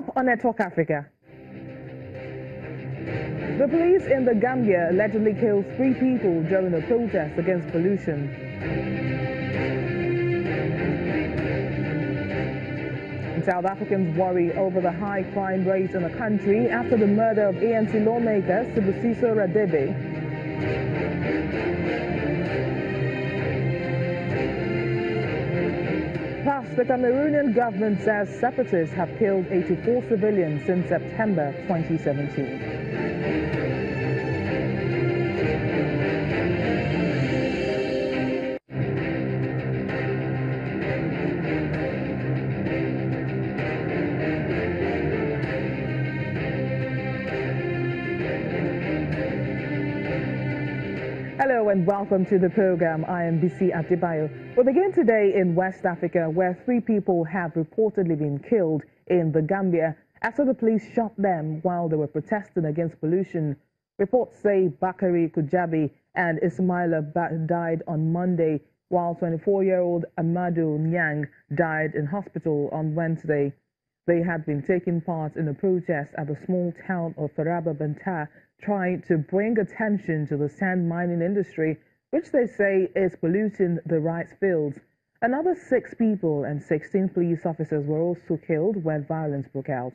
up on Network Africa. The police in the Gambia allegedly killed 3 people during a protest against pollution. South Africans worry over the high crime rate in the country after the murder of ANC lawmaker Sibusiso Radebe. Plus, the Cameroonian government says separatists have killed 84 civilians since September 2017. Hello and welcome to the program. I am Dibiah. We begin today in West Africa, where 3 people have reportedly been killed in the Gambia after the police shot them while they were protesting against pollution. Reports say Bakari Kujabi and Ismaila died on Monday, while 24-year-old Amadou Nyang died in hospital on Wednesday. They had been taking part in a protest at the small town of Faraba Banta, trying to bring attention to the sand mining industry, which they say is polluting the rice fields. Another 6 people and 16 police officers were also killed when violence broke out.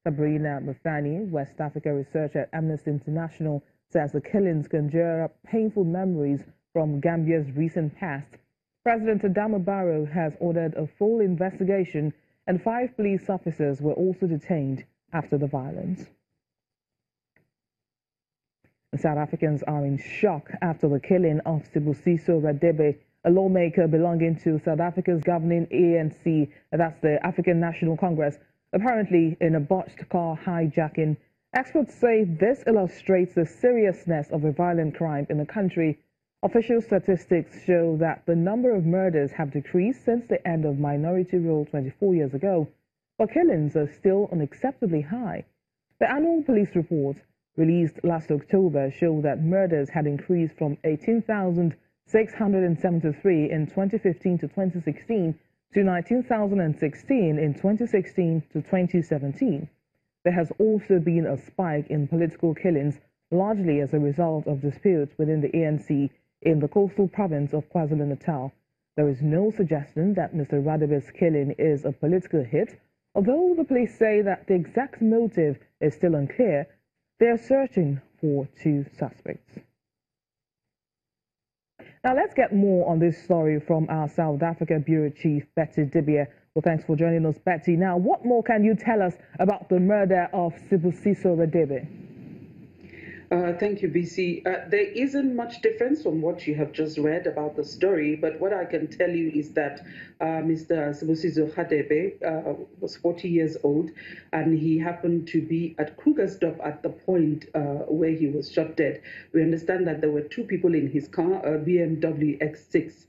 Sabrina Mafani, West Africa researcher at Amnesty International, says the killings conjure up painful memories from Gambia's recent past. President Adama Barrow has ordered a full investigation, and 5 police officers were also detained after the violence. South Africans are in shock after the killing of Sibusiso Radebe, a lawmaker belonging to South Africa's governing ANC, that's the African National Congress, apparently in a botched car hijacking. Experts say this illustrates the seriousness of a violent crime in the country. Official statistics show that the number of murders have decreased since the end of minority rule 24 years ago, but killings are still unacceptably high. The annual police report released last October showed that murders had increased from 18,673 in 2015 to 2016 to 19,016 in 2016 to 2017. There has also been a spike in political killings, largely as a result of disputes within the ANC in the coastal province of KwaZulu-Natal. There is no suggestion that Mr. Radebe's killing is a political hit, although the police say that the exact motive is still unclear. They are searching for 2 suspects. Now let's get more on this story from our South Africa Bureau Chief, Betty Dibiah. Well, thanks for joining us, Betty. Now, what more can you tell us about the murder of Sibusiso Radebe? Thank you, BC. There isn't much difference from what you have just read about the story, but what I can tell you is that Mr. Sibusiso Radebe was 40 years old, and he happened to be at Krugersdorp at the point where he was shot dead. We understand that there were 2 people in his car, a BMW X6,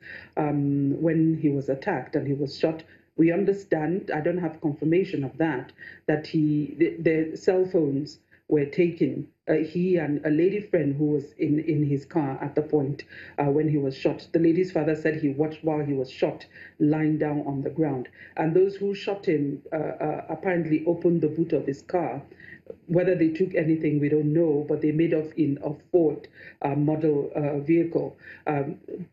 when he was attacked and he was shot. We understand, I don't have confirmation of that, that the cell phones were taken. He and a lady friend who was in his car at the point when he was shot. The lady's father said he watched while he was shot, lying down on the ground. And those who shot him apparently opened the boot of his car. Whether they took anything, we don't know, but they made off in a Ford model vehicle.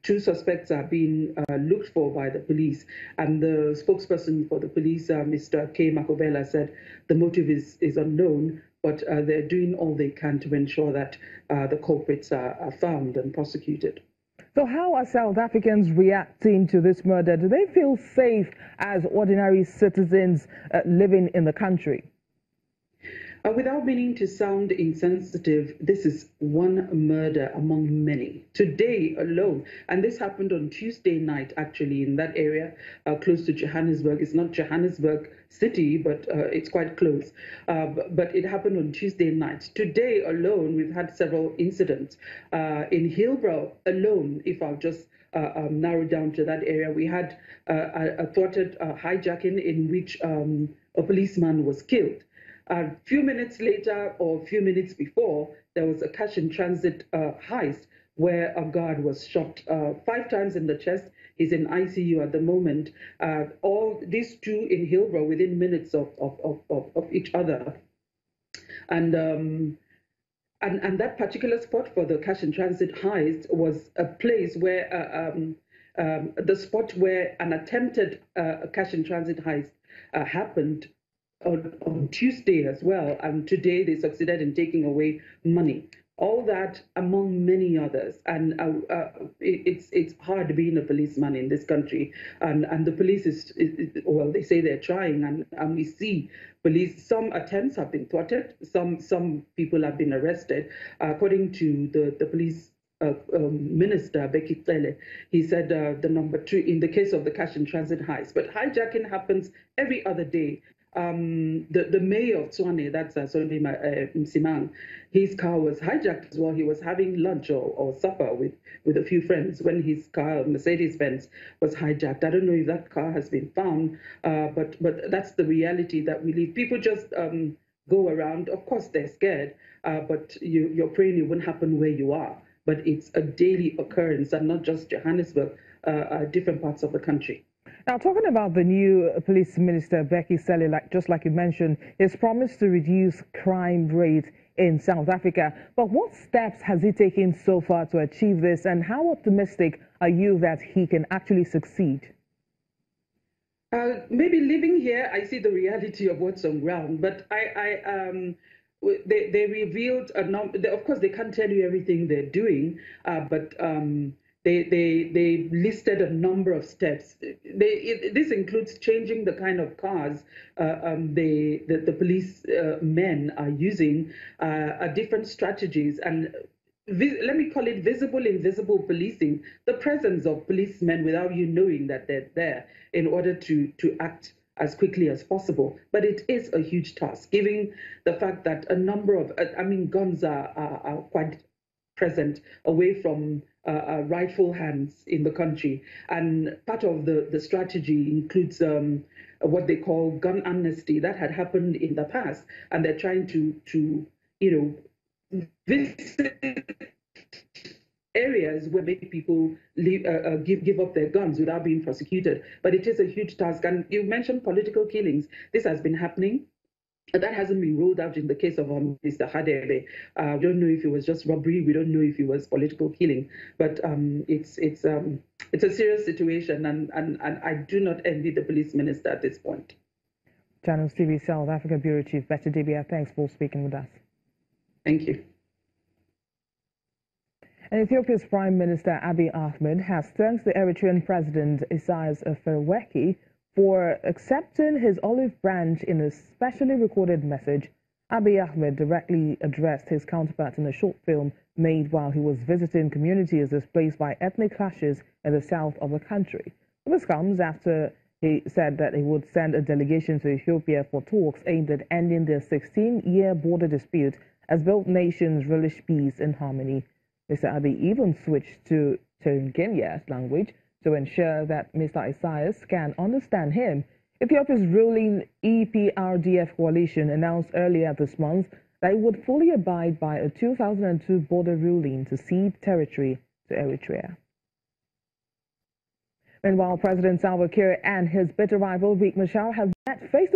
2 suspects are being looked for by the police, and the spokesperson for the police, Mr. K. Makobela, said the motive is unknown, but they're doing all they can to ensure that the culprits are found and prosecuted. So how are South Africans reacting to this murder? Do they feel safe as ordinary citizens living in the country? Without meaning to sound insensitive, this is one murder among many. Today alone, and this happened on Tuesday night, actually, in that area close to Johannesburg. It's not Johannesburg city, but it's quite close. But it happened on Tuesday night. Today alone, we've had several incidents. In Hillbrow alone, if I'll just narrow down to that area, we had a thwarted hijacking in which a policeman was killed. A few minutes later, or a few minutes before, there was a cash in transit heist where a guard was shot 5 times in the chest. He's in ICU at the moment. All these two in Hillbrow within minutes of each other. And that particular spot for the cash in transit heist was a place where the spot where an attempted cash in transit heist happened on Tuesday as well, and today they succeeded in taking away money. All that among many others, and it's hard being a policeman in this country, and the police is well, they say they're trying, and we see police. Some attempts have been thwarted. Some people have been arrested, according to the police. Minister Becky Tlele, he said the number 2 in the case of the cash in transit heist. But hijacking happens every other day. The mayor of Tswane, that's Solima Msimang, his car was hijacked as well. He was having lunch or supper with a few friends when his car, Mercedes-Benz, was hijacked. I don't know if that car has been found, but that's the reality that we live. People just go around. Of course, they're scared, but you're praying it won't happen where you are. But it's a daily occurrence, and not just Johannesburg, different parts of the country. Now, talking about the new police minister, Becky Tlele, just like you mentioned, his promise to reduce crime rate in South Africa. But what steps has he taken so far to achieve this, and how optimistic are you that he can actually succeed? Maybe living here, I see the reality of what's on ground, but they revealed a number. Of course, they can't tell you everything they're doing, but they listed a number of steps. This includes changing the kind of cars the police men are using, different strategies, and let me call it visible, invisible policing, the presence of policemen without you knowing that they're there in order to act as quickly as possible. But it is a huge task, given the fact that a number of, guns are quite present away from rightful hands in the country. And part of the strategy includes what they call gun amnesty that had happened in the past. And they're trying to visit areas where maybe people give up their guns without being prosecuted. But it is a huge task. And you mentioned political killings. This has been happening. That hasn't been ruled out in the case of Mr. Hadebe. We don't know if it was just robbery. We don't know if it was political killing. But it's a serious situation, and I do not envy the police minister at this point. Channels TV South Africa Bureau Chief Better Dibiah, thanks for speaking with us. Thank you. And Ethiopia's Prime Minister Abiy Ahmed has thanked the Eritrean President Isaias Afwerki for accepting his olive branch in a specially recorded message. Abiy Ahmed directly addressed his counterpart in a short film made while he was visiting communities displaced by ethnic clashes in the south of the country. This comes after he said that he would send a delegation to Ethiopia for talks aimed at ending their 16-year border dispute as both nations relish peace and harmony. Mr. Abiy even switched to Tonginia language to ensure that Mr. Isaias can understand him. Ethiopia's ruling EPRDF coalition announced earlier this month that it would fully abide by a 2002 border ruling to cede territory to Eritrea. Meanwhile, President Salva Kiir and his bitter rival Riek Machar have met face